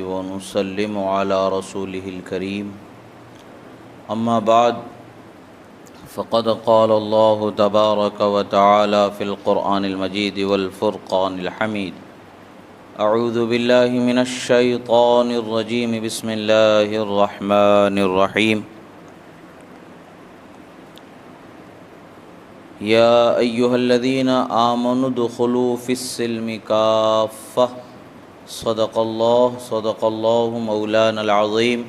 ونسلم على رسوله الكريم أما بعد فقد قال الله تبارك وتعالى في القرآن المجيد والفرقان الحميد أعوذ بالله من الشيطان الرجيم بسم الله الرحمن الرحيم يا أيها الذين آمنوا ادخلوا في السلم كافة صدق الله مولانا العظيم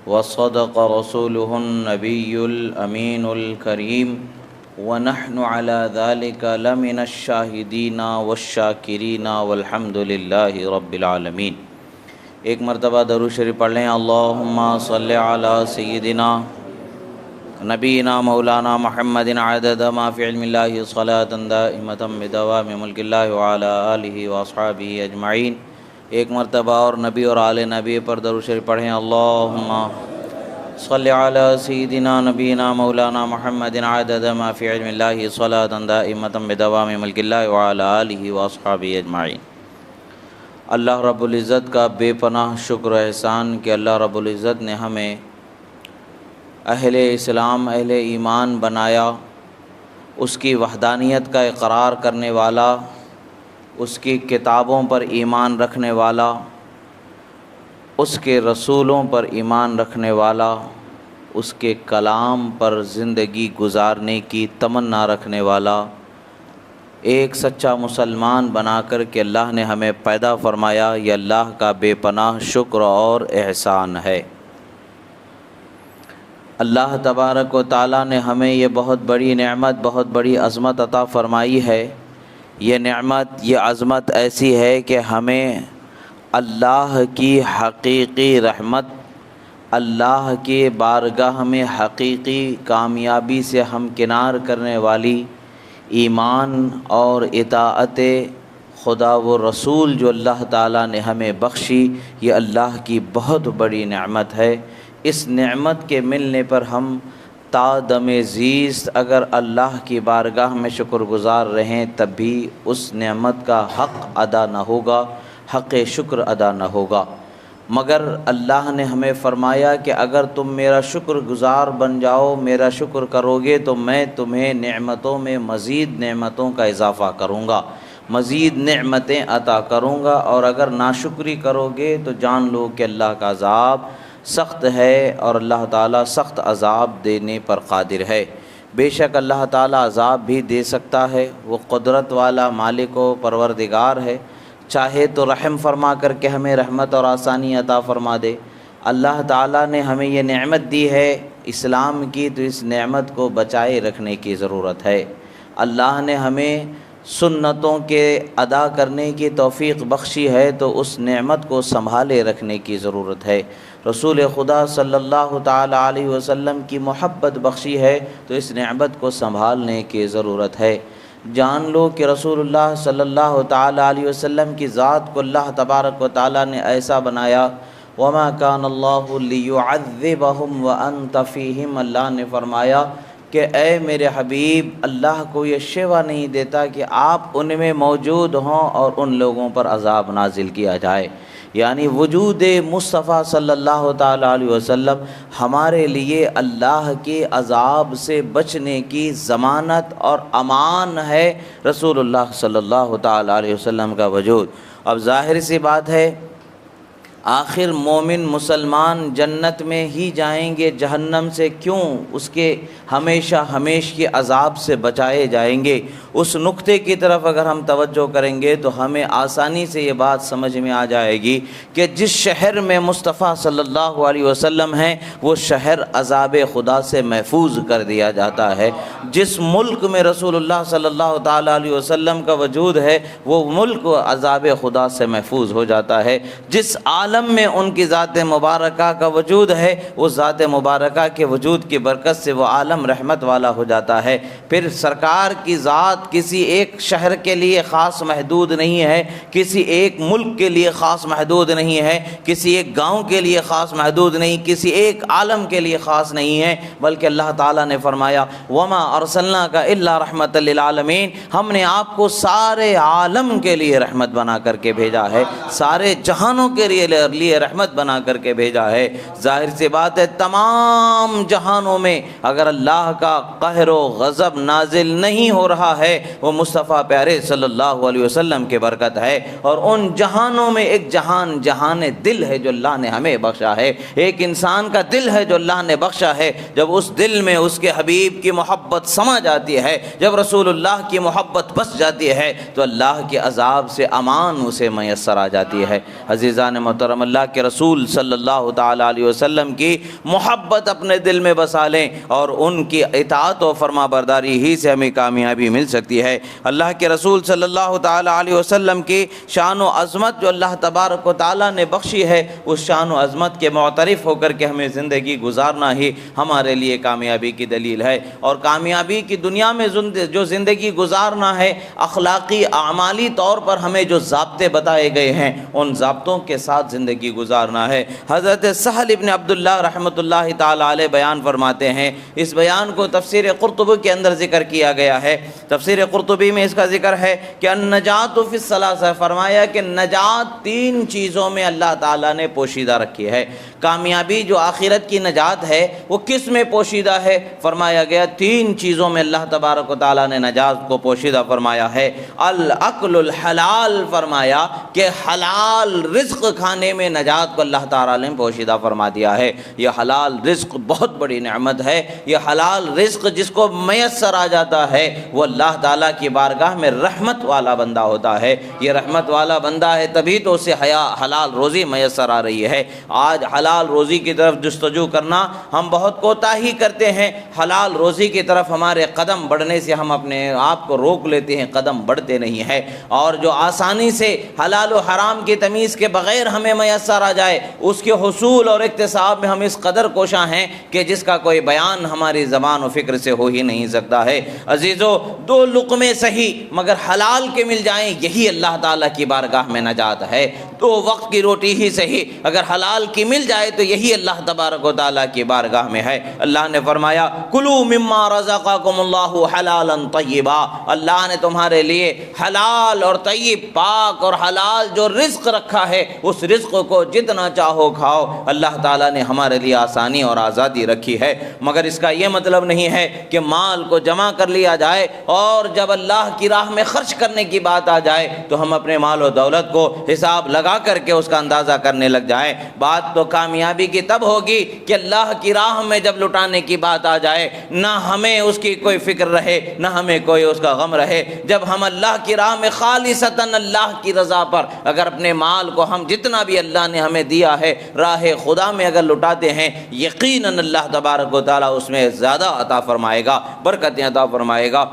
وصدق رسوله النبي الأمين الكريم ونحن على ذلك لمن الشاهدين والشاكرين والحمد لله رب العالمين۔ ایک مرتبہ درود شریف پڑھ لیں۔ اللہم صل علی سیدنا نبینا مولانا محمد عدد ما فی علم اللہ صلاة دائمة بدوام ملک اللہ وعلی آلہ واصحابہ اجمعین۔ ایک مرتبہ اور نبی اور آل نبی پر درود شریف پڑھیں۔ اللہم صل علی سیدنا نبینا مولانا محمد عدد ما فی علم اللہ صلاة دائمة بدوام ملک اللہ وعلی آلہ واصحابہ اجمعین۔ اللہ رب العزت کا بے پناہ شکر و احسان کہ اللہ رب العزت نے ہمیں اہل اسلام اہل ایمان بنایا، اس کی وحدانیت کا اقرار کرنے والا، اس کی کتابوں پر ایمان رکھنے والا، اس کے رسولوں پر ایمان رکھنے والا، اس کے کلام پر زندگی گزارنے کی تمنا رکھنے والا، ایک سچا مسلمان بنا کر کے اللہ نے ہمیں پیدا فرمایا، یہ اللہ کا بے پناہ شکر اور احسان ہے۔ اللہ تبارک و تعالیٰ نے ہمیں یہ بہت بڑی نعمت، بہت بڑی عظمت عطا فرمائی ہے۔ یہ نعمت، یہ عظمت ایسی ہے کہ ہمیں اللہ کی حقیقی رحمت، اللہ کے بارگاہ میں حقیقی کامیابی سے ہمکنار کرنے والی ایمان اور اطاعت خدا و رسول جو اللہ تعالیٰ نے ہمیں بخشی، یہ اللہ کی بہت بڑی نعمت ہے۔ اس نعمت کے ملنے پر ہم تا دم زیست اگر اللہ کی بارگاہ میں شکر گزار رہیں تب بھی اس نعمت کا حق ادا نہ ہوگا، حق شکر ادا نہ ہوگا، مگر اللہ نے ہمیں فرمایا کہ اگر تم میرا شکر گزار بن جاؤ، میرا شکر کرو گے تو میں تمہیں نعمتوں میں مزید نعمتوں کا اضافہ کروں گا، مزید نعمتیں عطا کروں گا، اور اگر ناشکری کرو گے تو جان لو کہ اللہ کا عذاب سخت ہے اور اللہ تعالیٰ سخت عذاب دینے پر قادر ہے۔ بے شک اللہ تعالیٰ عذاب بھی دے سکتا ہے، وہ قدرت والا مالک و پروردگار ہے، چاہے تو رحم فرما کر کے ہمیں رحمت اور آسانی عطا فرما دے۔ اللہ تعالیٰ نے ہمیں یہ نعمت دی ہے اسلام کی، تو اس نعمت کو بچائے رکھنے کی ضرورت ہے۔ اللہ نے ہمیں سنتوں کے ادا کرنے کی توفیق بخشی ہے، تو اس نعمت کو سنبھالے رکھنے کی ضرورت ہے۔ رسول خدا صلی اللہ تعالیٰ علیہ وسلم کی محبت بخشی ہے، تو اس نعمت کو سنبھالنے کی ضرورت ہے۔ جان لو کہ رسول اللہ صلی اللہ تعالیٰ علیہ وسلم کی ذات کو اللہ تبارک و تعالیٰ نے ایسا بنایا، وَمَا كَانَ اللَّهُ لِيُعَذِّبَهُمْ وَأَنْتَ فِيهِمْ، اللہ نے فرمایا کہ اے میرے حبیب، اللہ کو یہ شیوا نہیں دیتا کہ آپ ان میں موجود ہوں اور ان لوگوں پر عذاب نازل کیا جائے۔ یعنی وجود مصطفیٰ صلی اللہ تعالیٰ علیہ وسلم ہمارے لیے اللہ کے عذاب سے بچنے کی ضمانت اور امان ہے، رسول اللہ صلی اللہ تعالیٰ علیہ وسلم کا وجود۔ اب ظاہر سی بات ہے، آخر مومن مسلمان جنت میں ہی جائیں گے، جہنم سے کیوں؟ اس کے ہمیشہ ہمیشہ عذاب سے بچائے جائیں گے۔ اس نقطے کی طرف اگر ہم توجہ کریں گے تو ہمیں آسانی سے یہ بات سمجھ میں آ جائے گی کہ جس شہر میں مصطفیٰ صلی اللہ علیہ وسلم ہیں وہ شہر عذاب خدا سے محفوظ کر دیا جاتا ہے۔ جس ملک میں رسول اللہ صلی اللہ تعالیٰ علیہ وسلم کا وجود ہے وہ ملک عذاب خدا سے محفوظ ہو جاتا ہے۔ جس عالم میں ان کی ذات مبارکہ کا وجود ہے وہ ذات مبارکہ کے وجود کی برکت سے وہ عالم رحمت والا ہو جاتا ہے۔ پھر سرکار کی ذات کسی ایک شہر کے لیے خاص محدود نہیں ہے، کسی ایک ملک کے لیے خاص محدود نہیں ہے، کسی ایک گاؤں کے لیے خاص محدود نہیں، کسی ایک عالم کے لیے خاص نہیں ہے، بلکہ اللہ تعالیٰ نے فرمایا وَمَا أَرْسَلْنَاكَ إِلَّا رَحْمَةً لِلْعَالَمِينَ، ہم نے آپ کو سارے عالم کے لیے رحمت بنا کر کے بھیجا ہے، سارے جہانوں کے لیے لیے رحمت بنا کر کے بھیجا ہے۔ ظاہر سی بات ہے تمام جہانوں میں اگر اللہ کا قہر و غضب نازل نہیں ہو رہا ہے وہ مصطفیٰ پیارے صلی اللہ علیہ وسلم کی برکت ہے، اور ان جہانوں میں ایک جہان جہان دل ہے جو اللہ نے ہمیں بخشا ہے، ایک انسان کا دل ہے جو اللہ نے بخشا ہے۔ جب اس دل میں اس کے حبیب کی محبت سما جاتی ہے، جب رسول اللہ کی محبت بس جاتی ہے تو اللہ کے عذاب سے امان اسے میسر آ جاتی ہے۔ عزیزان محترم، اللہ کے رسول صلی اللہ تعالی علیہ وسلم کی محبت اپنے دل میں بسا لیں اور ان کی اطاعت و فرما برداری ہی سے ہمیں کامیابی مل سکتی ہے۔ اللہ کے رسول صلی اللہ تعالی علیہ وسلم کی شان و عظمت جو اللہ تبارک و تعالی نے بخشی ہے، اس شان و عظمت کے معترف ہو کر کے ہمیں زندگی گزارنا ہی ہمارے لیے کامیابی کی دلیل ہے۔ اور کامیابی کی دنیا میں جو زندگی گزارنا ہے، اخلاقی اعمالی طور پر ہمیں جو ضابطے بتائے گئے ہیں ان ضابطوں کے ساتھ زندگی گزارنا ہے۔ حضرت سہل ابن عبداللہ رحمۃ اللہ تعالی علیہ بیان فرماتے ہیں، اس بیان کو تفسیر قرطبی کے اندر ذکر کیا گیا ہے۔ تفسیر قرطبی میں اس کا ذکر ہے کہ النجات فی الثلاثہ، فرمایا کہ نجات تین چیزوں میں اللہ تعالیٰ نے پوشیدہ رکھی ہے۔ کامیابی جو آخرت کی نجات ہے وہ کس میں پوشیدہ ہے؟ فرمایا گیا تین چیزوں میں اللہ تبارک و تعالیٰ نے نجات کو پوشیدہ فرمایا ہے۔ الاکل الحلال، فرمایا کہ حلال رزق کھانے میں نجات کو اللہ تعالیٰ نے پوشیدہ فرما دیا ہے۔ یہ حلال رزق بہت بڑی نعمت ہے۔ یہ حلال رزق جس کو میسر آ جاتا ہے وہ اللہ تعالیٰ کی بارگاہ میں رحمت والا بندہ ہوتا ہے۔ یہ رحمت والا بندہ ہے تبھی تو اسے حلال روزی میسر آ رہی ہے۔ آج حلال روزی کی طرف جستجو کرنا ہم بہت کوتاہی کرتے ہیں، حلال روزی کی طرف ہمارے قدم بڑھنے سے ہم اپنے آپ کو روک لیتے ہیں، قدم بڑھتے نہیں ہیں۔ اور جو آسانی سے حلال و حرام کی تمیز کے بغیر ہمیں میسر آ جائے اس کے حصول اور اکتساب میں ہم اس قدر کوشاں ہیں کہ جس کا کوئی بیان ہماری زبان و فکر سے ہو ہی نہیں سکتا ہے۔ عزیزو، دو لقمے صحیح مگر حلال کے مل جائیں یہی اللہ تعالیٰ کی بارگاہ میں نجات ہے۔ دو وقت کی روٹی ہی صحیح اگر حلال کی مل جائے تو یہی اللہ تبارک و تعالیٰ کی بارگاہ میں ہے۔ اللہ نے فرمایا کلوا مما رزقکم اللہ حلالا طیبا، اللہ نے تمہارے لیے حلال اور طیب، پاک اور حلال جو رزق رکھا ہے اس رزق کو جتنا چاہو کھاؤ۔ اللہ تعالیٰ نے ہمارے لیے آسانی اور آزادی رکھی ہے، مگر اس کا یہ مطلب نہیں ہے کہ مال کو جمع کر لیا جائے اور جب اللہ کی راہ میں خرچ کرنے کی بات آ جائے تو ہم اپنے مال و دولت کو حساب لگا کر کے اس کا اندازہ کرنے لگ جائیں۔ بات تو کامیابی کی تب ہوگی کہ اللہ کی راہ میں جب لٹانے کی بات آ جائے نہ ہمیں اس کی کوئی فکر رہے نہ ہمیں کوئی اس کا غم رہے۔ جب ہم اللہ کی راہ میں خالصتاً اللہ کی رضا پر اگر اپنے مال کو ہم جتنا بھی اللہ نے ہمیں دیا ہے راہ خدا میں اگر لٹاتے ہیں، یقیناً اللہ تبارک و تعالیٰ اس میں زیادہ عطا فرمائے گا، برکتیں عطا فرمائے گا۔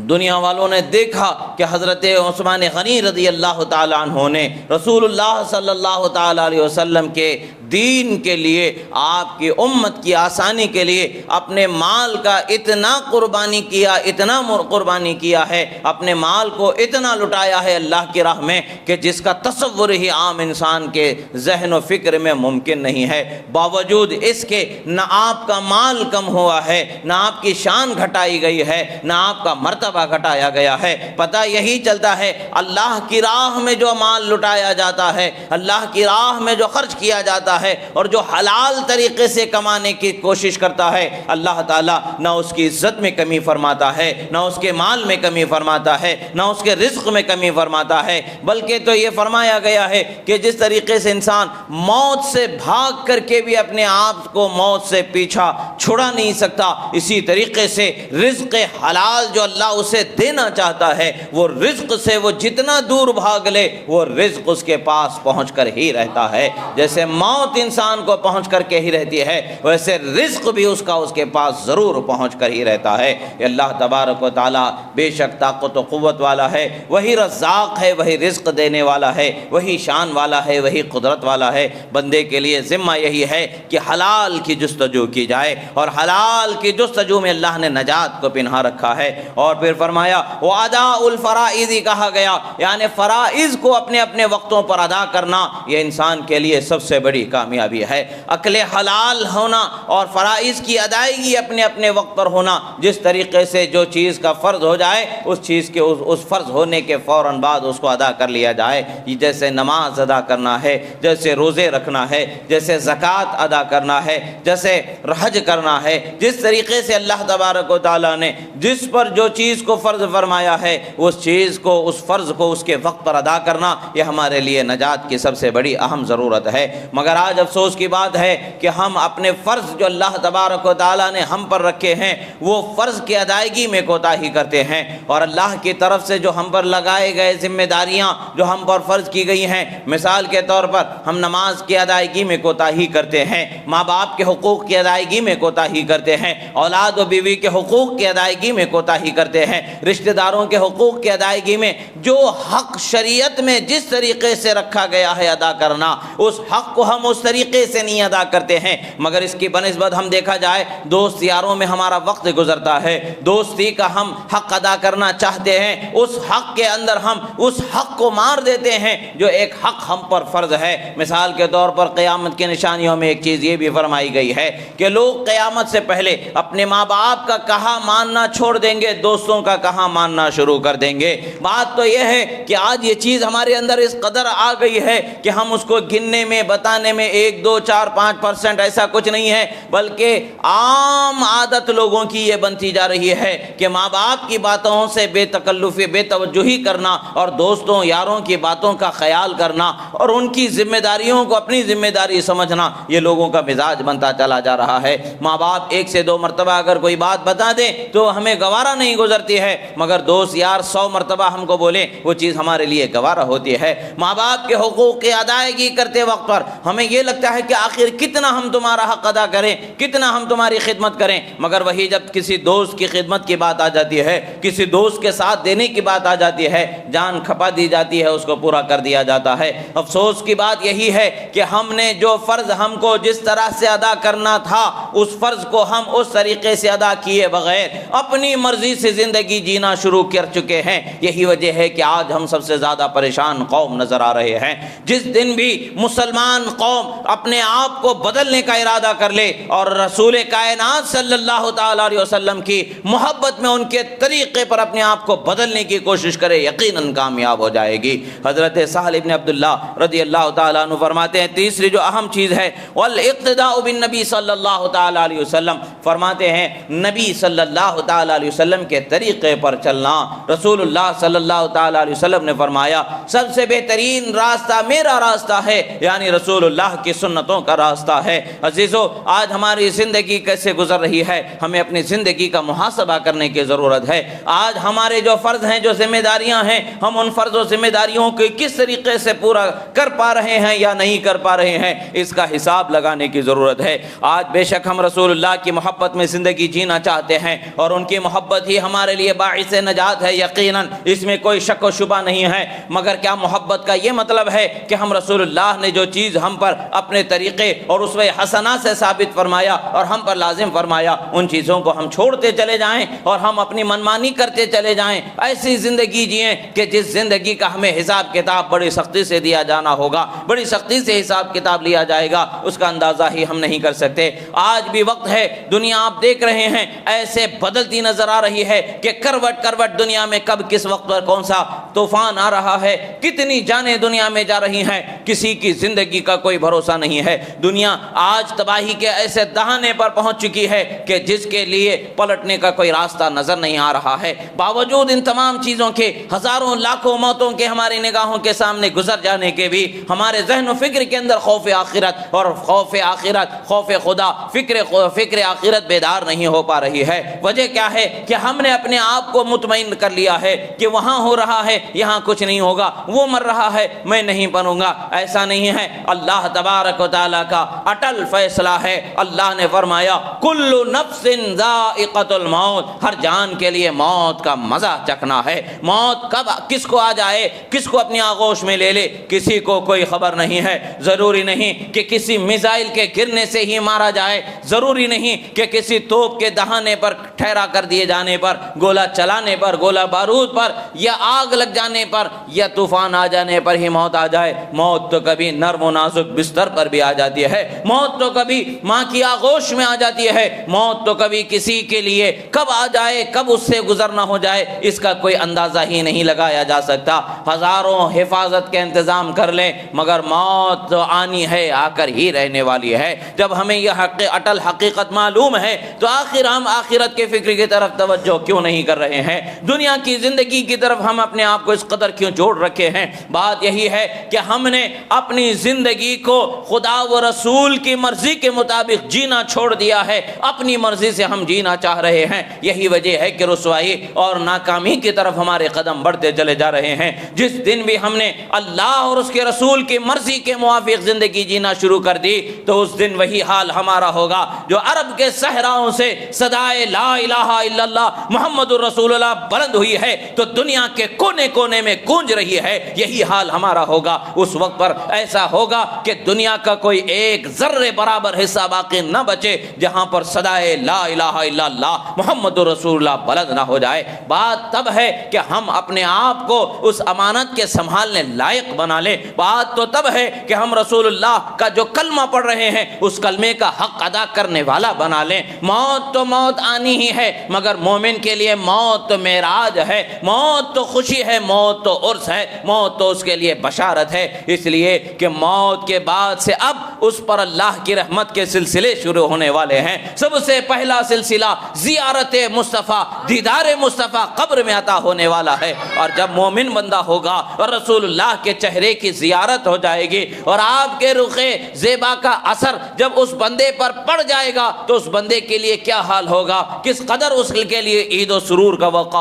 دنیا والوں نے دیکھا کہ حضرت عثمان غنی رضی اللہ تعالیٰ عنہ نے رسول اللہ صلی اللہ تعالیٰ علیہ وسلم کے دین کے لیے، آپ کی امت کی آسانی کے لیے اپنے مال کا اتنا قربانی کیا، اتنا قربانی کیا ہے، اپنے مال کو اتنا لٹایا ہے اللہ کی راہ میں کہ جس کا تصور ہی عام انسان کے ذہن و فکر میں ممکن نہیں ہے۔ باوجود اس کے نہ آپ کا مال کم ہوا ہے، نہ آپ کی شان گھٹائی گئی ہے، نہ آپ کا مرتبہ گھٹایا گیا ہے۔ پتہ یہی چلتا ہے اللہ کی راہ میں جو مال لٹایا جاتا ہے، اللہ کی راہ میں جو خرچ کیا جاتا ہے اور جو حلال طریقے سے کمانے کی کوشش کرتا ہے، اللہ تعالیٰ نہ اس کی عزت میں کمی فرماتا ہے، نہ اس کے مال میں کمی فرماتا ہے، نہ اس کے رزق میں کمی فرماتا ہے، بلکہ تو یہ فرمایا گیا ہے کہ جس طریقے سے انسان موت سے بھاگ کر کے بھی اپنے آپ کو موت سے پیچھا چھڑا نہیں سکتا، اسی طریقے سے رزق حلال جو اللہ اسے دینا چاہتا ہے وہ رزق سے وہ جتنا دور بھاگ لے وہ رزق اس کے پاس پہنچ کر ہی رہتا ہے۔ جیسے موت انسان کو پہنچ کر کے ہی رہتی ہے ویسے رزق بھی اس کا اس کے پاس ضرور پہنچ کر ہی رہتا ہے۔ اللہ تبارک و تعالیٰ بے شک طاقت و قوت والا ہے، وہی رزاق ہے، وہی رزق دینے والا ہے، وہی شان والا ہے، وہی قدرت والا ہے۔ بندے کے لیے ذمہ یہی ہے کہ حلال کی جستجو کی جائے، اور حلال کی جستجو میں اللہ نے نجات کو پنہا رکھا ہے۔ اور پھر فرمایا وَأَدَاءُ الْفَرَائِضِ کہا گیا، یعنی فرائض کو اپنے اپنے وقتوں پر ادا کرنا یہ انسان کے لیے سب سے بڑی کامیابی ہے۔ عقل حلال ہونا اور فرائض کی ادائیگی اپنے اپنے وقت پر ہونا، جس طریقے سے جو چیز کا فرض ہو جائے اس چیز کے اس فرض ہونے کے فوراً بعد اس کو ادا کر لیا جائے، جیسے نماز ادا کرنا ہے، جیسے روزے رکھنا ہے، جیسے زکوٰۃ ادا کرنا ہے، جیسے حج کرنا ہے، جس طریقے سے اللہ تبارک و تعالیٰ نے جس پر جو چیز کو فرض فرمایا ہے اس چیز کو، اس فرض کو اس کے وقت پر ادا کرنا، یہ ہمارے لیے نجات کی سب سے بڑی اہم ضرورت ہے۔ مگر آج افسوس کی بات ہے کہ ہم اپنے فرض جو اللہ تبارک و تعالیٰ نے ہم پر رکھے ہیں وہ فرض کی ادائیگی میں کوتاہی کرتے ہیں، اور اللہ کی طرف سے جو ہم پر لگائے گئے ذمہ داریاں جو ہم پر فرض کی گئی ہیں، مثال کے طور پر ہم نماز کی ادائیگی میں کوتاہی کرتے ہیں، ماں باپ کے حقوق کی ادائیگی میں کوتاہی کرتے ہیں، اولاد و بیوی کے حقوق کی ادائیگی میں کوتاہی کرتے ہیں، رشتہ داروں کے حقوق کی ادائیگی میں جو حق شریعت میں جس طریقے سے رکھا گیا ہے ادا کرنا، اس حق کو ہم اس طریقے سے نہیں ادا کرتے ہیں۔ مگر اس کی بنسبت ہم دیکھا جائے دوست یاروں میں ہمارا وقت گزرتا ہے، دوستی کا ہم حق ادا کرنا چاہتے ہیں، اس حق کے اندر ہم اس حق کو مار دیتے ہیں جو ایک حق ہم پر فرض ہے۔ مثال کے طور پر قیامت کی نشانیوں میں ایک چیز یہ بھی فرمائی گئی ہے کہ لوگ قیامت سے پہلے اپنے ماں باپ کا کہا ماننا چھوڑ دیں گے، دوستوں کا کہا ماننا شروع کر دیں گے۔ بات تو یہ ہے کہ آج یہ چیز ہمارے اندر اس قدر آ گئی ہے کہ ہم اس کو گننے میں بتانے میں 1 2 4 5% ایسا کچھ نہیں ہے، بلکہ عام عادت لوگوں کی یہ بنتی جا رہی ہے کہ ماں باپ کی باتوں سے بے تکلفی، بے توجہی کرنا اور دوستوں یاروں کی باتوں کا خیال کرنا اور ان کی ذمہ داریوں کو اپنی ذمہ داری سمجھنا، یہ لوگوں کا مزاج بنتا چلا جا رہا ہے۔ ماں باپ 1 سے 2 مرتبہ اگر کوئی بات بتا دیں تو ہمیں گوارا نہیں گزرتی ہے، مگر دوست یار 100 مرتبہ ہم کو بولیں وہ چیز ہمارے لیے گوارا ہوتی ہے۔ ماں باپ کے حقوق کی ادائیگی کرتے وقت پر ہمیں یہ لگتا ہے کہ آخر کتنا ہم تمہارا حق ادا کریں، کتنا ہم تمہاری خدمت کریں، مگر وہی جب کسی دوست کی خدمت کی بات آ جاتی ہے، کسی دوست کے ساتھ دینے کی بات آ جاتی ہے، جان کھپا دی جاتی ہے، اس کو پورا کر دیا جاتا ہے۔ افسوس کی بات یہی ہے کہ ہم نے جو فرض ہم کو جس طرح سے ادا کرنا تھا اس فرض کو ہم اس طریقے سے ادا کیے بغیر اپنی مرضی سے زندگی جینا شروع کر چکے ہیں۔ یہی وجہ ہے کہ آج ہم سب سے زیادہ پریشان قوم نظر آ رہے ہیں۔ جس دن بھی مسلمان قوم اپنے آپ کو بدلنے کا ارادہ کر لے اور رسول کائنات صلی اللہ تعالی علیہ وسلم کی محبت میں ان کے طریقے پر اپنے آپ کو بدلنے کی کوشش کرے، یقیناً کامیاب ہو جائے گی۔ حضرت سہل ابن عبداللہ رضی اللہ تعالیٰ عنہ فرماتے ہیں تیسری جو اہم چیز ہے والاقتداء بالنبی صلی اللہ تعالی علیہ وسلم، فرماتے ہیں نبی صلی اللہ تعالی علیہ وسلم کے طریقے پر چلنا۔ رسول اللہ صلی اللہ تعالی علیہ وسلم نے فرمایا سب سے بہترین راستہ میرا راستہ ہے، یعنی رسول اللہ کی سنتوں کا راستہ ہے۔ عزیزو، آج ہماری زندگی کیسے گزر رہی ہے، ہمیں اپنی زندگی کا محاسبہ کرنے کی ضرورت ہے۔ آج ہمارے جو فرض ہیں، جو ذمہ داریاں ہیں، ہم ان فرض و ذمہ داریوں کو کس طریقے سے پورا کر پا رہے ہیں یا نہیں کر پا رہے ہیں، اس کا حساب لگانے کی ضرورت ہے۔ آج بے شک ہم رسول اللہ کی محبت میں زندگی جینا چاہتے ہیں اور ان کی محبت ہی ہمارے لیے باعث نجات ہے، یقیناً اس میں کوئی شک و شبہ نہیں ہے۔ مگر کیا محبت کا یہ مطلب ہے کہ ہم رسول اللہ نے جو چیز ہم پر اپنے طریقے اور اسوہ حسنہ سے ثابت فرمایا اور ہم پر لازم فرمایا، ان چیزوں کو ہم چھوڑتے چلے جائیں اور ہم اپنی منمانی کرتے چلے جائیں، ایسی زندگی جئیں کہ جس زندگی کا ہمیں حساب کتاب بڑی سختی سے دیا جانا ہوگا، بڑی سختی سے حساب کتاب لیا جائے گا، اس کا اندازہ ہی ہم نہیں کر سکتے۔ آج بھی وقت ہے، دنیا آپ دیکھ رہے ہیں ایسے بدلتی نظر آ رہی ہے کہ کروٹ کروٹ دنیا میں کب کس وقت پر کون سا طوفان آ رہا ہے، کتنی جانیں دنیا میں جا رہی ہیں، کسی کی زندگی کا کوئی بھروسہ نہیں ہے۔ دنیا آج تباہی کے ایسے دہانے پر پہنچ چکی ہے کہ جس کے لیے پلٹنے کا کوئی راستہ نظر نہیں آ رہا ہے۔ باوجود ان تمام چیزوں کے، ہزاروں لاکھوں موتوں کے ہماری نگاہوں کے سامنے گزر جانے کے بھی ہمارے ذہن و فکر کے اندر خوف آخرت اور خوف آخرت، خوف خدا، فکر آخرت بیدار نہیں ہو پا رہی ہے۔ وجہ کیا ہے کہ ہم نے اپنے آپ کو مطمئن کر لیا ہے کہ وہاں ہو رہا ہے، یہاں کچھ نہیں ہوگا، وہ مر رہا ہے، میں نہیں مروں گا۔ ایسا نہیں ہے، اللہ تبارک و تعالیٰ کا اٹل فیصلہ ہے۔ اللہ نے فرمایا کل نفس ذائقۃ الموت، ہر جان کے لیے موت کا مزہ چکھنا ہے۔ موت کب کس کو آ جائے، کس کو اپنی آغوش میں لے لے، کسی کو کوئی خبر نہیں ہے۔ ضروری نہیں کہ کسی میزائل کے گرنے سے ہی مارا جائے، ضروری نہیں کہ کسی توپ کے دہانے پر ٹھہرا کر دیے جانے پر، گولہ چلانے پر، گولہ بارود پر، یا آگ لگ جانے پر، یا طوفان آ جانے پر ہی موت آ جائے۔ موت تو کبھی نرم و نازک بستر پر بھی آ جاتی ہے، موت تو کبھی ماں کی آغوش میں آ جاتی ہے، موت تو کبھی کسی کے لیے کب آ جائے، کب اس سے گزرنا ہو جائے، اس کا کوئی اندازہ ہی نہیں لگایا جا سکتا۔ ہزاروں حفاظت کے انتظام کر لیں مگر موت تو آنی ہے، آ کر ہی رہنے والی ہے۔ جب ہمیں یہ اٹل حقیقت معلوم ہے تو آخر ہم آخرت کے فکر کی طرف توجہ کیوں نہیں کر رہے ہیں؟ دنیا کی زندگی کی طرف ہم اپنے آپ کو اس قدر کیوں جوڑ رکھے ہیں؟ بات یہی ہے کہ ہم نے اپنی زندگی کو خدا و رسول کی مرضی کے مطابق جینا چھوڑ دیا ہے، اپنی مرضی سے ہم جینا چاہ رہے ہیں۔ یہی وجہ ہے کہ رسوائی اور ناکامی کی طرف ہمارے قدم بڑھتے چلے جا رہے ہیں۔ جس دن بھی ہم نے اللہ اور اس کے رسول کی مرضی کے موافق زندگی جینا شروع کر دی تو اس دن وہی حال ہمارا ہوگا جو عرب کے صحراؤں سے صدائے لا الہ الا اللہ محمد الرسول اللہ بلند ہوئی ہے تو دنیا کے کونے کونے میں گونج رہی ہے، یہی حال ہمارا ہوگا۔ اس وقت پر ایسا ہوگا کہ دنیا کا کوئی ایک ذرے برابر حصہ باقی نہ بچے جہاں پر صدائے لا الہ الا اللہ محمد الرسول اللہ بلند نہ ہو جائے۔ بات تب ہے کہ ہم اپنے آپ کو اس امانت کے سنبھالنے لائق بنا لیں۔ بات تو تب ہے کہ ہم رسول اللہ کا جو کلمہ پڑھ رہے ہیں اس کلمے کا حق ادا کرنے والا بنا لیں۔ موت تو موت آنی ہی ہے مگر مومن کے لیے موت تو معراج ہے، موت تو خوشی ہے، موت تو عرس ہے، موت تو اس کے لیے بشارت ہے۔ اس لیے کہ موت کے بعد سے اب اس پر اللہ کی رحمت کے سلسلے شروع ہونے والے ہیں۔ سب سے پہلا سلسلہ زیارت مصطفیٰ، دیدار مصطفیٰ قبر میں عطا ہونے والا ہے، اور جب مومن بندہ ہوگا اور رسول اللہ کے چہرے کی زیارت ہو جائے گی اور آپ کے رخ زیبا کا اثر جب اس بندے پر پڑ جائے گا تو اس بندے کے لیے کیا حال ہوگا، کس قدر اس کے لیے عید و سرور کا وقت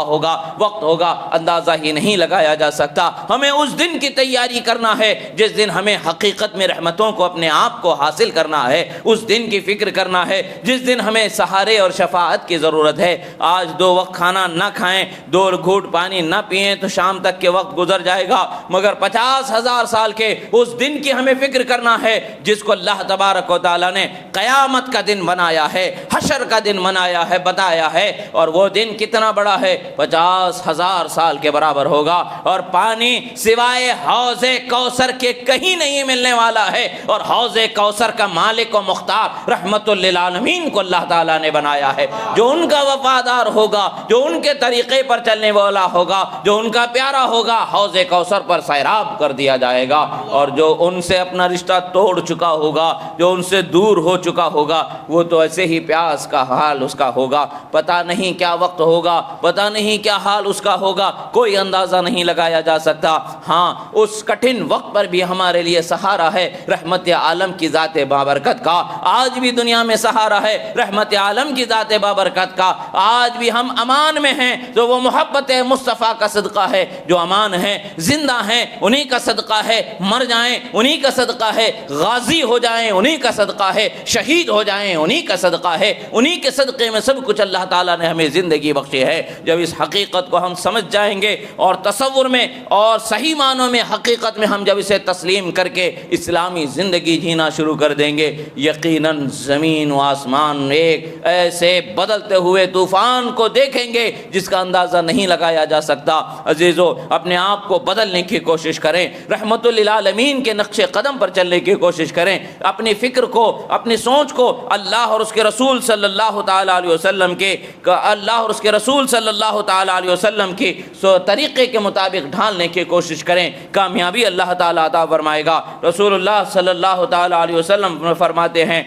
ہوگا اندازہ ہی نہیں لگایا جا سکتا۔ ہمیں اس دن کی تیاری کرنا ہے جس دن ہمیں حقیقت میں رحمتوں کو اپنے آپ کو حاصل کرنا ہے، اس دن کی فکر کرنا ہے جس دن ہمیں سہارے اور شفاعت کی ضرورت ہے۔ آج 2 وقت کھانا نہ کھائیں، 2 گھونٹ پانی نہ پئیں تو شام تک کے وقت گزر جائے گا، مگر 50,000 سال کے اس دن کی ہمیں فکر کرنا ہے جس کو اللہ تبارک و تعالیٰ نے قیامت کا دن بنایا ہے، حشر کا دن بنایا ہے، بتایا ہے، اور وہ دن کتنا بڑا ہے، 50,000 سال کے برابر ہوگا، اور پانی سوائے حوض کوثر کے کہیں نہیں ملنے والا ہے، اور حوض کوثر کا مالک و مختار رحمت للعالمین کو اللہ تعالیٰ نے بنایا ہے۔ جو ان کا وفادار ہوگا، جو ان کے طریقے پر چلنے والا ہوگا، جو ان کا پیارا ہوگا، حوض کوثر پر سیراب کر دیا جائے گا، اور جو ان سے اپنا رشتہ توڑ چکا ہوگا، جو ان سے دور ہو چکا ہوگا، وہ تو ایسے ہی پیاس کا حال اس کا ہوگا، پتہ نہیں کیا وقت ہوگا، پتہ نہیں کیا حال اس کا ہوگا، کوئی اندازہ نہیں لگایا جا سکتا۔ ہاں، اس کٹھن وقت پر بھی ہمارے لیے سہارا ہے رحمت عالم کی ذات بابرکت کا، آج بھی دنیا میں سہارا ہے رحمت عالم کی ذات بابرکت کا، آج بھی ہم امان میں ہیں تو وہ محبت مصطفیٰ کا صدقہ ہے، جو امان ہیں، زندہ ہیں، انہی کا صدقہ ہے، مر جائیں انہی کا صدقہ ہے، غازی ہو جائیں انہی کا صدقہ ہے، شہید ہو جائیں انہی کا صدقہ ہے، انہی کے صدقے میں سب کچھ اللہ تعالیٰ نے ہمیں زندگی بخشی ہے۔ جب اس حقیقت کو ہم سمجھ جائیں گے اور تصور میں اور صحیح معنوں میں حقیقت میں ہم جب اسے تسلیم کر کے اسلامی زندگی جینا شروع کر دیں گے، یقیناً زمین و آسمان ایک ایسے بدلتے ہوئے طوفان کو دیکھیں گے جس کا اندازہ نہیں لگایا جا سکتا۔ عزیزو، اپنے آپ کو بدلنے کی کوشش کریں، رحمت للعالمین کے نقش قدم پر چلنے کی کوشش کریں، اپنی فکر کو، اپنی سوچ کو اللہ اور اس کے رسول صلی اللہ تعالیٰ علیہ وسلم کی طریقے کے مطابق ڈھالنے کی کوشش کریں، کامیابی اللہ تعالیٰ عطا فرمائے گا۔ رسول اللہ صلی اللہ تعالیٰ علیہ وسلم فرماتے ہیں،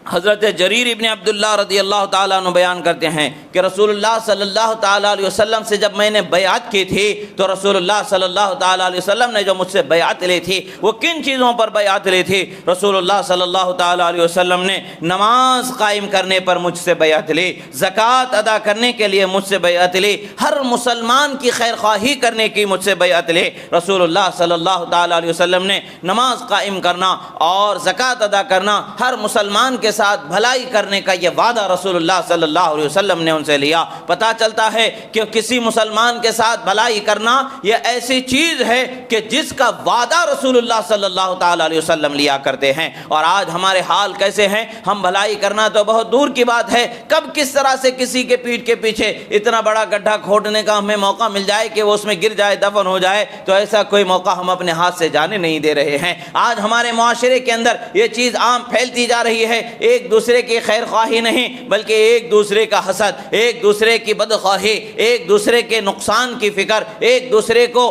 حضرت جریر ابن عبداللہ رضی اللہ تعالیٰ عنہ بیان کرتے ہیں کہ رسول اللہ صلی اللہ تعالیٰ علیہ وسلم سے جب میں نے بیعت کی تھی تو رسول اللہ صلی اللہ تعالیٰ علیہ وسلم نے جو مجھ سے بیعت لی تھی وہ کن چیزوں پر بیعت لی تھی؟ رسول اللہ صلی اللہ تعالیٰ علیہ وسلم نے نماز قائم کرنے پر مجھ سے بیعت لی، زکوٰۃ ادا کرنے کے لیے مجھ سے بیعت لی، ہر مسلمان کی خیر خواہی کرنے کی مجھ سے بیعت لی۔ رسول اللہ صلی اللہ تعالیٰ علیہ وسلم نے نماز قائم کرنا اور زکوٰۃ ادا کرنا، ہر مسلمان کے کے ساتھ بھلائی کرنے کا یہ وعدہ رسول اللہ صلی اللہ علیہ وسلم نے ان سے لیا۔ پتہ چلتا ہے کہ کسی مسلمان کے ساتھ بھلائی کرنا یہ ایسی چیز ہے کہ جس کا وعدہ رسول اللہ صلی اللہ تعالی علیہ وسلم لیا کرتے ہیں۔ اور آج ہمارے حال کیسے ہیں؟ ہم بھلائی کرنا تو بہت دور کی بات ہے، کب کس طرح سے کسی کے پیٹھ کے پیچھے اتنا بڑا گڈھا کھودنے کا ہمیں موقع مل جائے کہ وہ اس میں گر جائے، دفن ہو جائے، تو ایسا کوئی موقع ہم اپنے ہاتھ سے جانے نہیں دے رہے ہیں۔ آج ہمارے معاشرے کے اندر یہ چیز عام پھیلتی جا رہی ہے، ایک دوسرے کی خیر خواہی نہیں بلکہ ایک دوسرے کا حسد، ایک دوسرے کی بدخواہی، ایک دوسرے کے نقصان کی فکر، ایک دوسرے کو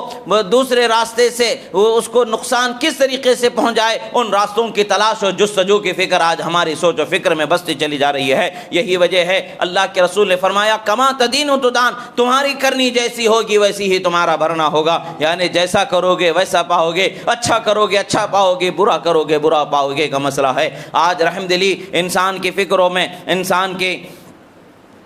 دوسرے راستے سے اس کو نقصان کس طریقے سے پہنچ جائے ان راستوں کی تلاش و جستجو کی فکر آج ہماری سوچ و فکر میں بستی چلی جا رہی ہے۔ یہی وجہ ہے اللہ کے رسول نے فرمایا کما تدین تدان، تمہاری کرنی جیسی ہوگی ویسی ہی تمہارا بھرنا ہوگا، یعنی جیسا کرو گے ویسا پاؤ گے، اچھا کرو گے اچھا پاؤ گے، برا کرو گے برا پاؤ گے کا مسئلہ ہے۔ آج رحم دلی انسان کی فکروں میں،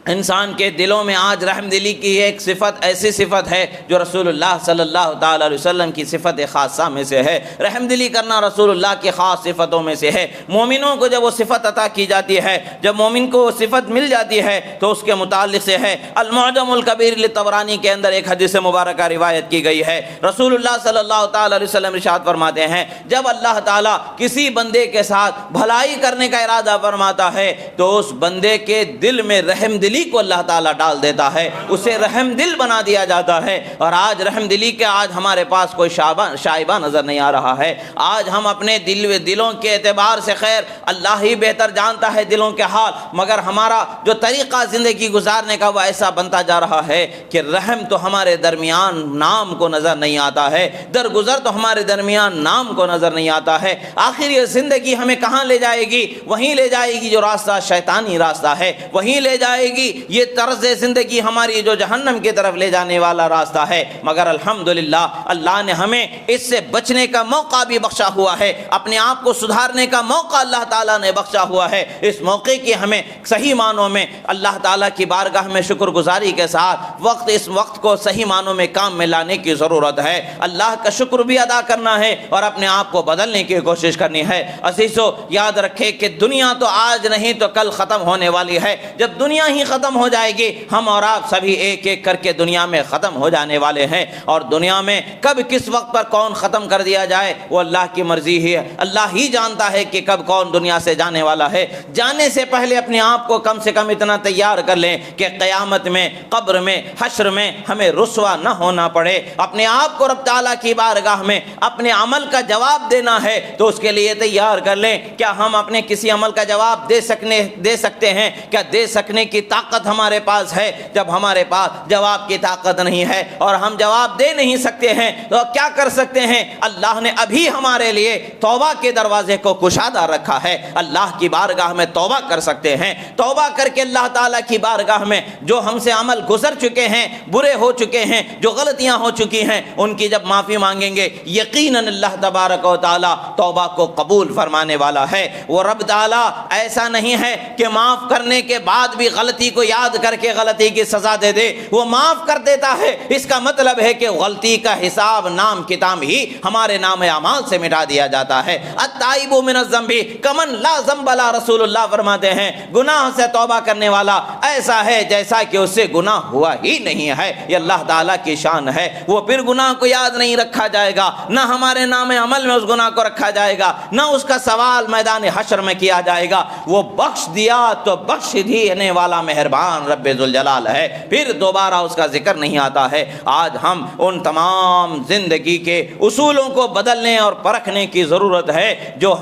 انسان کے دلوں میں آج رحم دلی کی ایک صفت ایسی صفت ہے جو رسول اللہ صلی اللہ تعالی علیہ وسلم کی صفت خاصہ میں سے ہے۔ رحم دلی کرنا رسول اللہ کی خاص صفتوں میں سے ہے۔ مومنوں کو جب وہ صفت عطا کی جاتی ہے، جب مومن کو وہ صفت مل جاتی ہے تو اس کے متعلق سے ہے المعجم الکبیر للطبرانی کے اندر ایک حدیث مبارکہ روایت کی گئی ہے۔ رسول اللہ صلی اللہ تعالی علیہ وسلم ارشاد فرماتے ہیں جب اللہ تعالیٰ کسی بندے کے ساتھ بھلائی کرنے کا ارادہ فرماتا ہے تو اس بندے کے دل میں رحم دلی کو اللہ تعالیٰ ڈال دیتا ہے، اسے رحم دل بنا دیا جاتا ہے۔ اور آج رحم دلی کے آج ہمارے پاس کوئی شائبہ نظر نہیں آ رہا ہے۔ آج ہم اپنے دلوں کے اعتبار سے خیر اللہ ہی بہتر جانتا ہے دلوں کے حال، مگر ہمارا جو طریقہ زندگی گزارنے کا وہ ایسا بنتا جا رہا ہے کہ رحم تو ہمارے درمیان نام کو نظر نہیں آتا ہے، درگزر تو ہمارے درمیان نام کو نظر نہیں آتا ہے۔ آخر یہ زندگی ہمیں کہاں لے جائے گی؟ وہیں لے جائے گی جو راستہ شیطانی راستہ ہے، وہیں لے جائے گی یہ طرز زندگی ہماری جو جہنم کی طرف لے جانے والا راستہ ہے۔ مگر الحمدللہ اللہ نے ہمیں اس سے بچنے کا موقع بھی بخشا ہوا ہے، اپنے آپ کو سدھارنے کا موقع اللہ تعالیٰ نے بخشا ہوا ہے۔ اس موقع کی ہمیں صحیح معنوں میں اللہ تعالیٰ کی بارگاہ میں شکر گزاری کے ساتھ اس وقت کو صحیح معنوں میں کام میں لانے کی ضرورت ہے۔ اللہ کا شکر بھی ادا کرنا ہے اور اپنے آپ کو بدلنے کی کوشش کرنی ہے۔ عزیزو یاد رکھے کہ دنیا تو آج نہیں تو کل ختم ہونے والی ہے۔ جب دنیا ہی ختم ہو جائے گی ہم اور آپ سبھی ایک ایک کر کے دنیا میں ختم ہو جانے والے ہیں، اور دنیا میں کب کس وقت پر کون ختم کر دیا جائے وہ اللہ کی مرضی ہی ہے۔ اللہ ہی جانتا ہے کہ کب کون دنیا سے جانے والا ہے۔ جانے سے پہلے اپنے آپ کو کم سے کم اتنا تیار کر لیں کہ قیامت میں، قبر میں، حشر میں ہمیں رسوا نہ ہونا پڑے۔ اپنے آپ کو رب تعالیٰ کی بارگاہ میں اپنے عمل کا جواب دینا ہے تو اس کے لیے تیار کر لیں۔ کیا ہم اپنے کسی عمل کا جواب دے سکتے ہیں؟ کیا دے سکنے کی طاقت ہمارے پاس ہے؟ جب ہمارے پاس جواب کی طاقت نہیں ہے اور ہم جواب دے نہیں سکتے ہیں تو کیا کر سکتے ہیں؟ اللہ نے ابھی ہمارے لیے توبہ کے دروازے کو کشادہ رکھا ہے۔ اللہ کی بارگاہ میں توبہ کر سکتے ہیں، توبہ کر کے اللہ تعالیٰ کی بارگاہ میں جو ہم سے عمل گزر چکے ہیں، برے ہو چکے ہیں، جو غلطیاں ہو چکی ہیں، ان کی جب معافی مانگیں گے یقیناً اللہ تبارک و تعالیٰ توبہ کو قبول فرمانے والا ہے۔ وہ رب تعالیٰ ایسا نہیں ہے کہ معاف کرنے کے بعد بھی غلطی کو یاد کر کے غلطی کی سزا دے دے، وہ معاف کر دیتا ہے۔ اس کا مطلب ہے کہ غلطی کا حساب نام کتاب ہی ہمارے نام اعمال سے مٹا دیا جاتا ہے۔ التائب من الذنب کمن لا ذنب لا، رسول اللہ فرماتے ہیں گناہ سے توبہ کرنے والا ایسا ہے جیسا کہ اس سے گناہ ہوا ہی نہیں ہے۔ یہ اللہ تعالیٰ کی شان ہے۔ وہ پھر گناہ کو یاد نہیں رکھا جائے گا، نہ ہمارے نام عمل میں اس گناہ کو رکھا جائے گا، نہ اس کا سوال میدان حشر میں کیا جائے گا۔ وہ بخش دیا تو بخش دینے والا مہربان رب ذوالجلال ہے، پھر دوبارہ اس کا ذکر نہیں آتا ہے۔ آج ہم ان تمام زندگی کے اصولوں کو بدلنے اور پرکھنے کی ضرورت ہے جو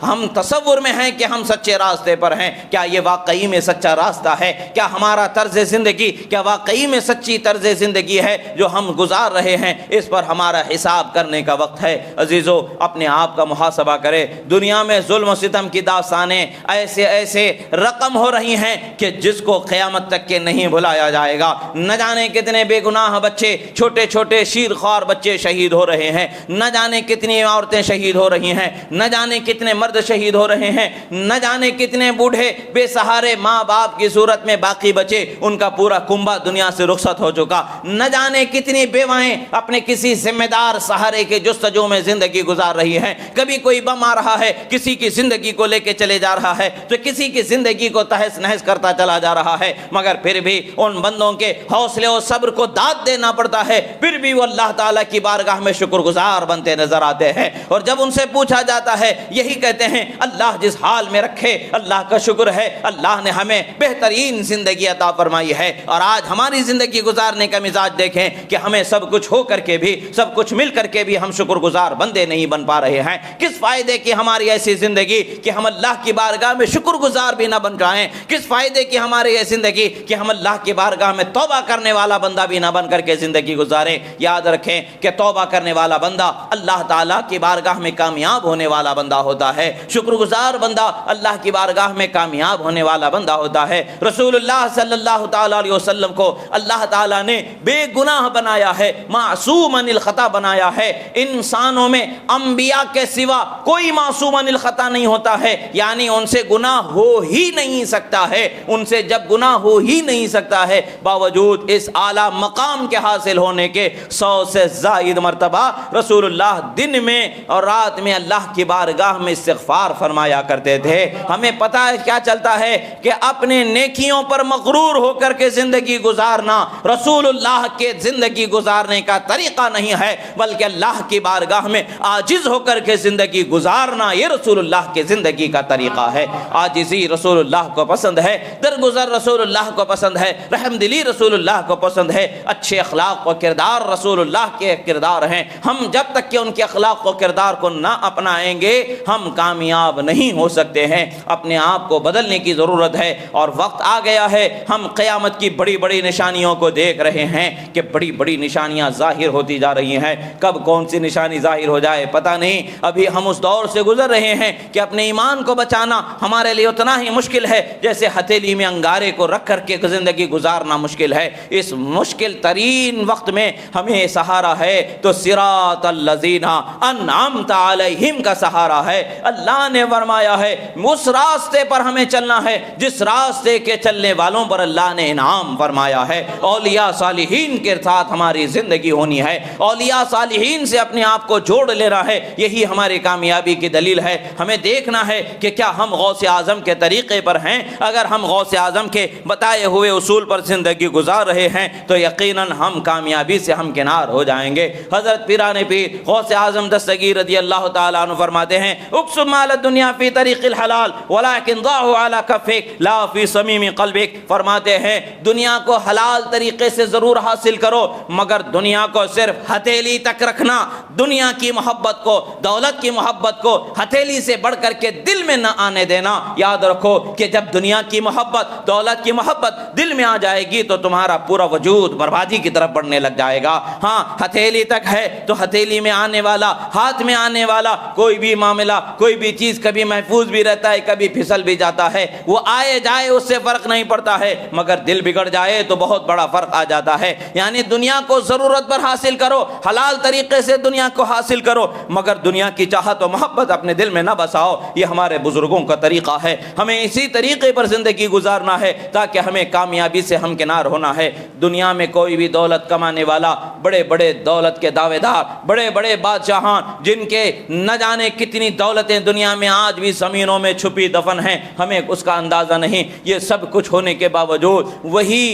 ہم تصور میں ہیں کہ ہم سچے راستے پر ہیں۔ کیا یہ واقعی میں سچا راستہ ہے؟ کیا ہمارا طرز زندگی کیا واقعی میں سچی طرز زندگی ہے جو ہم گزار رہے ہیں؟ اس پر ہمارا حساب کرنے کا وقت ہے۔ عزیزو اپنے آپ کا محاسبہ کرے۔ دنیا میں ظلم و ستم کی داستانیں ایسے رقم ہو رہی ہیں کہ جس کو قیامت تک کے نہیں بھلایا جائے گا۔ نہ جانے کتنے بے گناہ بچے، چھوٹے چھوٹے شیر خوار بچے شہید ہو رہے ہیں، نہ جانے کتنی عورتیں شہید ہو رہی ہیں، نہ جانے کتنے مرد شہید ہو رہے ہیں، نہ جانے کتنے بوڑھے بے سہارے ماں باپ کی صورت میں باقی بچے، ان کا پورا کنبہ دنیا سے رخصت ہو چکا، نہ جانے کتنی بیوائیں اپنے کسی ذمہ دار سہارے کے جستجو میں زندگی گزار رہی ہیں۔ کبھی کوئی بم آ رہا ہے، کسی کی زندگی کو لے کے چلے جا رہا ہے، تو کسی کی زندگی کو تہس نہس کرتا چلا جا رہا ہے، مگر پھر بھی ان بندوں کے حوصلے اور صبر کو داد دینا پڑتا ہے، پھر بھی وہ اللہ تعالیٰ کی بارگاہ میں شکر گزار بنتے نظر آتے ہیں۔ اور جب ان سے پوچھا جاتا ہے یہی کہتے ہیں اللہ جس حال میں رکھے اللہ کا شکر ہے، اللہ نے ہمیں بہترین زندگی عطا فرمائی ہے۔ اور آج ہماری زندگی گزارنے کا مزاج دیکھیں کہ ہمیں سب کچھ ہو کر کے بھی، سب کچھ مل کر کے بھی ہم شکر گزار بندے نہیں بن پا رہے ہیں۔ کس فائدے کی ہماری ایسی زندگی کہ ہم اللہ کی بارگاہ میں شکر گزار بھی نہ بن جائیں؟ کس فائدے کی ہماری یہ زندگی کہ ہم اللہ کی بارگاہ میں توبہ کرنے والا بندہ بھی نہ بن کر کے زندگی گزاریں؟ یاد رکھیں کہ توبہ کرنے والا بندہ اللہ تعالیٰ کی بارگاہ میں کامیاب ہونے والا بندہ ہوتا ہے، شکر گزار بندہ اللہ کی بارگاہ میں کامیاب ہونے والا بندہ ہوتا ہے۔ رسول اللہ صلی اللہ تعالیٰ علیہ وسلم کو اللہ تعالیٰ نے بے گناہ بنایا ہے، معصوم عن الخطا بنایا ہے۔ انسانوں میں انبیاء کے سوا کوئی معصوم عن الخطا نہیں ہوتا ہے، یعنی ان سے گناہ ہو ہی نہیں سکتا ہے، ان سے جب گناہ ہو ہی نہیں سکتا ہے، باوجود اس اعلیٰ مقام کے حاصل ہونے کے 100 سے زائد مرتبہ رسول اللہ دن میں اور رات میں اللہ کی بارگاہ میں استغفار فرمایا کرتے تھے۔ ہمیں پتہ ہے کیا چلتا ہے کہ اپنے نیکیوں پر مغرور ہو کر کے زندگی گزارنا رسول اللہ کے زندگی گزارنے کا طریقہ نہیں ہے، بلکہ اللہ کی بارگاہ میں عاجز ہو کر کے زندگی گزارنا یہ رسول اللہ کے زندگی کا طریقہ ہے۔ عاجزی رسول اللہ کو پسند ہے، درگزر رسول اللہ کو پسند ہے، رحم دلی رسول اللہ کو پسند ہے، اچھے اخلاق و کردار رسول اللہ کے کردار ہیں۔ ہم جب تک کہ ان کے اخلاق و کردار کو نہ اپنائیں گے ہم کامیاب نہیں ہو سکتے ہیں۔ اپنے آپ کو بدلنے کی ضرورت ہے، اور وقت آ گیا ہے۔ ہم قیامت کی بڑی بڑی نشانیوں کو دیکھ رہے ہیں کہ بڑی بڑی نشانیاں ظاہر ہوتی جا رہی ہیں۔ کب کون سی نشانی ظاہر ہو جائے پتہ نہیں۔ ابھی ہم اس دور سے گزر رہے ہیں کہ اپنے ایمان کو بچانا ہمارے لیے اتنا ہی مشکل ہے جیسے ہتھیلی میں انگارے کو رکھ کر کے زندگی گزارنا مشکل ہے۔ اس مشکل ترین وقت میں ہمیں سہارا ہے تو صراط الذین انعمت علیہم کا سہارا ہے۔ اللہ نے فرمایا ہے اس راستے پر ہمیں چلنا ہے جس راستے کے چلنے والوں پر اللہ نے انعام فرمایا ہے۔ اولیاء صالحین کے ساتھ ہماری زندگی ہونی ہے، اولیاء صالحین سے اپنے آپ کو جوڑ لینا ہے، یہی ہماری کامیابی کی دلیل ہے۔ ہمیں دیکھنا ہے کہ کیا ہم غوث اعظم کے طریقے پر ہیں۔ اگر ہم غوث اعظم کے بتائے ہوئے اصول پر زندگی گزار رہے ہیں تو یقیناً ہم کامیابی سے ہمکنار ہو جائیں گے۔ حضرت پیران پیر غوث اعظم دستگیر رضی اللہ تعالیٰ عنہ فرماتے ہیں اقسم مال الدنیا فی طریق الحلال ولکن ضعه علی کفک لا فی صمیم قلبک۔ فرماتے ہیں دنیا کو حلال طریقے سے ضرور حاصل کرو، مگر دنیا کو صرف ہتھیلی تک رکھنا، دنیا کی محبت کو، دولت کی محبت کو ہتھیلی سے بڑھ کر کے دل میں نہ آنے دینا۔ یاد رکھو کہ جب دنیا کی محبت، دولت کی محبت دل میں آ جائے گی تو تمہارا پورا وجود بربادی کی طرف بڑھنے لگ جائے گا۔ ہاں ہتھیلی تک ہے تو ہتھیلی میں آنے والا، ہاتھ میں آنے والا کوئی بھی معاملہ، کوئی بھی چیز کبھی محفوظ بھی رہتا ہے، کبھی پھسل بھی جاتا ہے، وہ آئے جائے اس سے فرق نہیں پڑتا ہے، مگر دل بگڑ جائے تو بہت بڑا فرق آ جاتا ہے۔ یعنی دنیا کو ضرورت پر حاصل کرو، حلال طریقے سے دنیا کو حاصل کرو، مگر دنیا کی چاہت و محبت اپنے دل میں نہ بساؤ۔ یہ ہمارے بزرگوں کا طریقہ ہے، ہمیں اسی طریقے پر زندگی گزارنا ہے تاکہ ہمیں کامیابی سے ہمکنار ہونا ہے۔ دنیا میں کوئی بھی دولت کمانے والا، بڑے بڑے دولت کے دعوے دار، بڑے بڑے بادشاہان جن کے نہ جانے کتنی دولتیں دنیا میں آج بھی زمینوں میں چھپی دفن ہیں، ہمیں اس کا اندازہ نہیں۔ یہ سب کچھ ہونے کے باوجود وہی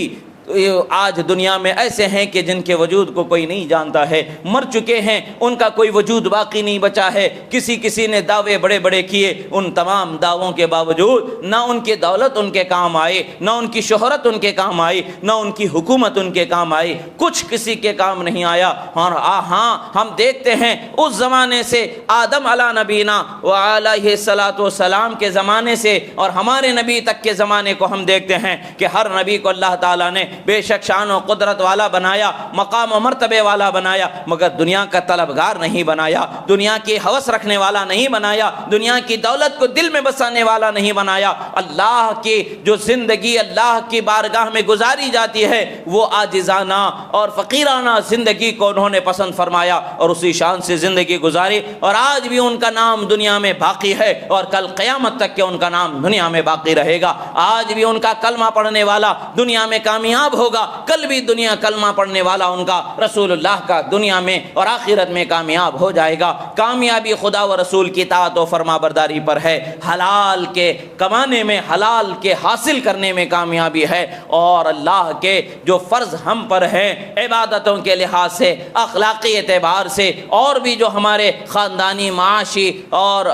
آج دنیا میں ایسے ہیں کہ جن کے وجود کو کوئی نہیں جانتا ہے، مر چکے ہیں، ان کا کوئی وجود باقی نہیں بچا ہے۔ کسی نے دعوے بڑے بڑے کیے، ان تمام دعووں کے باوجود نہ ان کی دولت ان کے کام آئی، نہ ان کی شہرت ان کے کام آئی، نہ ان کی حکومت ان کے کام آئی، کچھ کسی کے کام نہیں آیا۔ اور ہاں ہم دیکھتے ہیں اس زمانے سے، آدم علیہ نبینا وعلیہ الصلاۃ والسلام کے زمانے سے اور ہمارے نبی تک کے زمانے کو ہم دیکھتے ہیں کہ ہر نبی کو اللہ تعالیٰ نے بے شک شان و قدرت والا بنایا، مقام و مرتبے والا بنایا، مگر دنیا کا طلبگار نہیں بنایا، دنیا کی ہوس رکھنے والا نہیں بنایا، دنیا کی دولت کو دل میں بسانے والا نہیں بنایا۔ اللہ کی جو زندگی اللہ کی بارگاہ میں گزاری جاتی ہے وہ عاجزانہ اور فقیرانہ زندگی کو انہوں نے پسند فرمایا اور اسی شان سے زندگی گزاری، اور آج بھی ان کا نام دنیا میں باقی ہے اور کل قیامت تک کہ ان کا نام دنیا میں باقی رہے گا۔ آج بھی ان کا کلمہ پڑھنے والا دنیا میں کامیاب ہوگا، کل بھی دنیا کلمہ پڑھنے والا ان کا رسول اللہ کا دنیا میں اور آخرت میں کامیاب ہو جائے گا۔ کامیابی خدا و رسول کی اطاعت و فرما برداری پر ہے، حلال کے کمانے میں، حلال کے حاصل کرنے میں کامیابی ہے، اور اللہ کے جو فرض ہم پر ہیں عبادتوں کے لحاظ سے، اخلاقی اعتبار سے، اور بھی جو ہمارے خاندانی، معاشی اور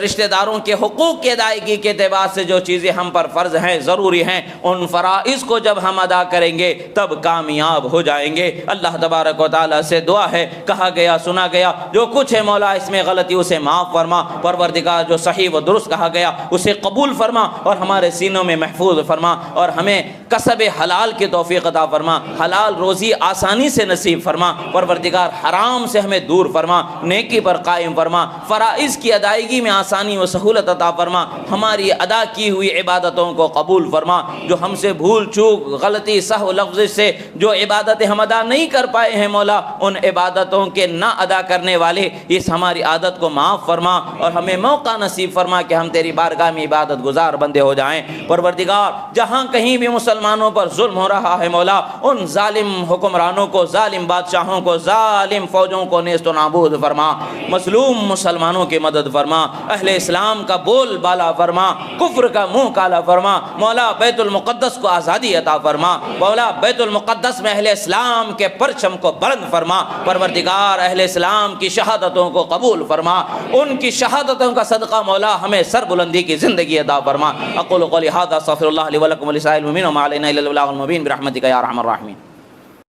رشتہ داروں کے حقوق کی ادائیگی کے اعتبار سے جو چیزیں ہم پر فرض ہیں، ضروری ہیں، ان فرائض کو جب ہم ادا کریں گے تب کامیاب ہو جائیں گے۔ اللہ تبارک و تعالیٰ سے دعا ہے، کہا گیا سنا گیا جو کچھ ہے مولا اس میں غلطی اسے معاف فرما، پروردگار جو صحیح و درست کہا گیا اسے قبول فرما اور ہمارے سینوں میں محفوظ فرما، اور ہمیں کسب حلال کی توفیق عطا فرما، حلال روزی آسانی سے نصیب فرما، پروردگار حرام سے ہمیں دور فرما، نیکی پر قائم فرما، فرائض کی ادائیگی میں آسانی و سہولت عطا فرما، ہماری ادا کی ہوئی عبادتوں کو قبول فرما، جو ہم سے بھول چوک، غلطی، سہو، لفظ سے جو عبادتیں ہم ادا نہیں کر پائے ہیں مولا، ان عبادتوں کے نہ ادا کرنے والے اس ہماری عادت کو معاف فرما اور ہمیں موقع نصیب فرما کہ ہم تیری بارگاہ میں عبادت گزار بندے ہو جائیں۔ پروردگار جہاں کہیں بھی مسلمانوں پر ظلم ہو رہا ہے مولا، ان ظالم حکمرانوں کو، ظالم بادشاہوں کو، ظالم فوجوں کو نیست و نابود فرما، مظلوم مسلمانوں کی مدد فرما، اہل اسلام کا بول بالا فرما، کفر کا منہ کالا فرما، مولا بیت المقدس کو آزادی عطا فرما، مولا بیت المقدس میں اہل اسلام کے پرچم کو بلند فرما، پروردگار اہل اسلام کی شہادتوں کو قبول فرما، ان کی شہادتوں کا صدقہ مولا ہمیں سر بلندی کی زندگی عطا فرما۔ اقول قولی ھذا استغفر اللہ لی ولکم ولسائر المؤمنین وما علینا الا البلاغ المبین برحمتک یا ارحم الراحمین۔